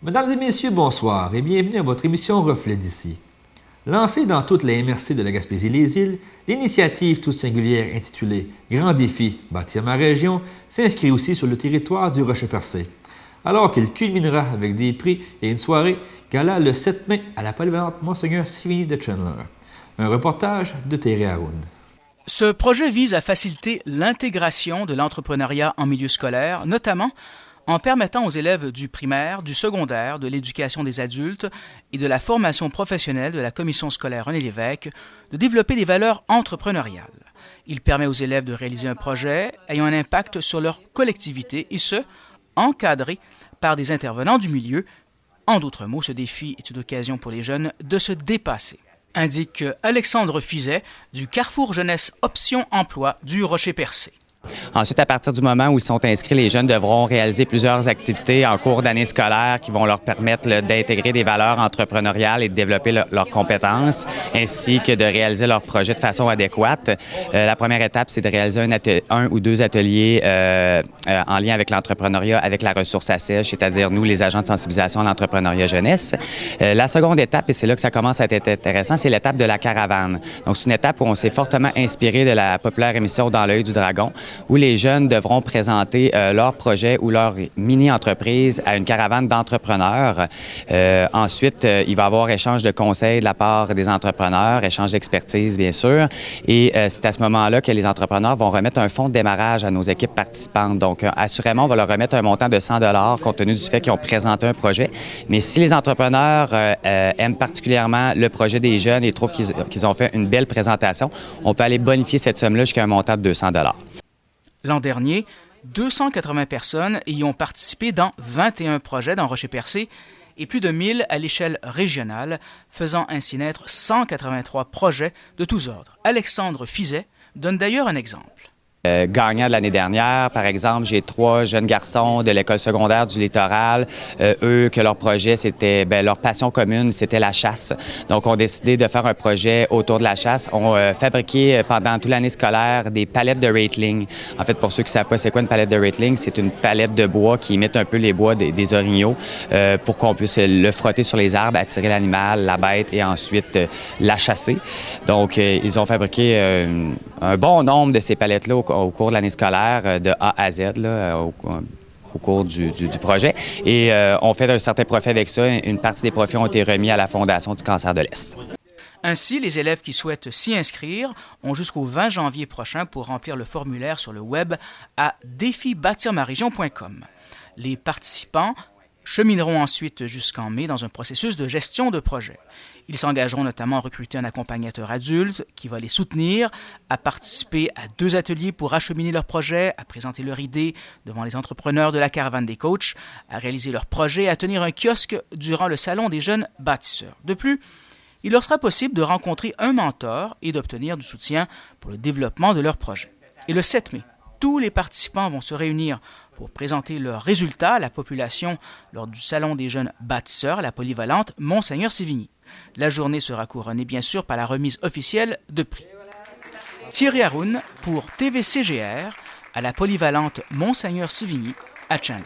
Mesdames et messieurs, bonsoir et bienvenue à votre émission Reflet d'ici. Lancée dans toutes les MRC de la Gaspésie et les îles, l'initiative toute singulière intitulée Grand défi bâtir ma région s'inscrit aussi sur le territoire du Rocher-Percé, alors qu'il culminera avec des prix et une soirée gala le 7 mai à la polyvalente Monseigneur Sivigny de Chandler. Un reportage de Thierry Haroun. Ce projet vise à faciliter l'intégration de l'entrepreneuriat en milieu scolaire, notamment en permettant aux élèves du primaire, du secondaire, de l'éducation des adultes et de la formation professionnelle de la commission scolaire René-Lévesque de développer des valeurs entrepreneuriales. Il permet aux élèves de réaliser un projet ayant un impact sur leur collectivité et ce, encadré par des intervenants du milieu. En d'autres mots, ce défi est une occasion pour les jeunes de se dépasser, indique Alexandre Fizet du Carrefour Jeunesse Option Emploi du Rocher-Percé. Ensuite, à partir du moment où ils sont inscrits, les jeunes devront réaliser plusieurs activités en cours d'année scolaire qui vont leur permettre d'intégrer des valeurs entrepreneuriales et de développer leurs compétences, ainsi que de réaliser leurs projets de façon adéquate. La première étape, c'est de réaliser un ou deux ateliers en lien avec l'entrepreneuriat, avec la ressource assèche, c'est-à-dire nous, les agents de sensibilisation à l'entrepreneuriat jeunesse. La seconde étape, et c'est là que ça commence à être intéressant, c'est l'étape de la caravane. Donc, c'est une étape où on s'est fortement inspiré de la populaire émission Dans l'œil du dragon, où les jeunes devront présenter leur projet ou leur mini-entreprise à une caravane d'entrepreneurs. Ensuite, il va y avoir échange de conseils de la part des entrepreneurs, échange d'expertise, bien sûr. Et c'est à ce moment-là que les entrepreneurs vont remettre un fonds de démarrage à nos équipes participantes. Donc, assurément, on va leur remettre un montant de 100 $ compte tenu du fait qu'ils ont présenté un projet. Mais si les entrepreneurs aiment particulièrement le projet des jeunes et trouvent qu'ils ont fait une belle présentation, on peut aller bonifier cette somme-là jusqu'à un montant de 200 $. L'an dernier, 280 personnes y ont participé dans 21 projets dans Rocher-Percé et plus de 1000 à l'échelle régionale, faisant ainsi naître 183 projets de tous ordres. Alexandre Fizet donne d'ailleurs un exemple. Gagnant de l'année dernière, par exemple, j'ai 3 jeunes garçons de l'école secondaire du Littoral. Eux, que leur projet, c'était, leur passion commune, c'était la chasse. Donc, on a décidé de faire un projet autour de la chasse. On fabriqué pendant toute l'année scolaire des palettes de Rattling. En fait, pour ceux qui ne savent pas c'est quoi une palette de Rattling, c'est une palette de bois qui imite un peu les bois des orignaux pour qu'on puisse le frotter sur les arbres, attirer l'animal, la bête et ensuite la chasser. Donc, ils ont fabriqué un bon nombre de ces palettes-là au cours de l'année scolaire, de A à Z, là, au cours du projet. Et on fait un certain profit avec ça. Une partie des profits ont été remis à la Fondation du cancer de l'Est. Ainsi, les élèves qui souhaitent s'y inscrire ont jusqu'au 20 janvier prochain pour remplir le formulaire sur le web à défibâtirmarégion.com. Les participants chemineront ensuite jusqu'en mai dans un processus de gestion de projet. Ils s'engageront notamment à recruter un accompagnateur adulte qui va les soutenir, à participer à 2 ateliers pour acheminer leur projet, à présenter leur idée devant les entrepreneurs de la caravane des coachs, à réaliser leur projet et à tenir un kiosque durant le salon des jeunes bâtisseurs. De plus, il leur sera possible de rencontrer un mentor et d'obtenir du soutien pour le développement de leur projet. Et le 7 mai, tous les participants vont se réunir pour présenter leurs résultats à la population lors du Salon des jeunes bâtisseurs à la polyvalente Monseigneur Sivigny. La journée sera couronnée bien sûr par la remise officielle de prix. Thierry Haroun pour TVCGR à la polyvalente Monseigneur Sivigny à Chandler.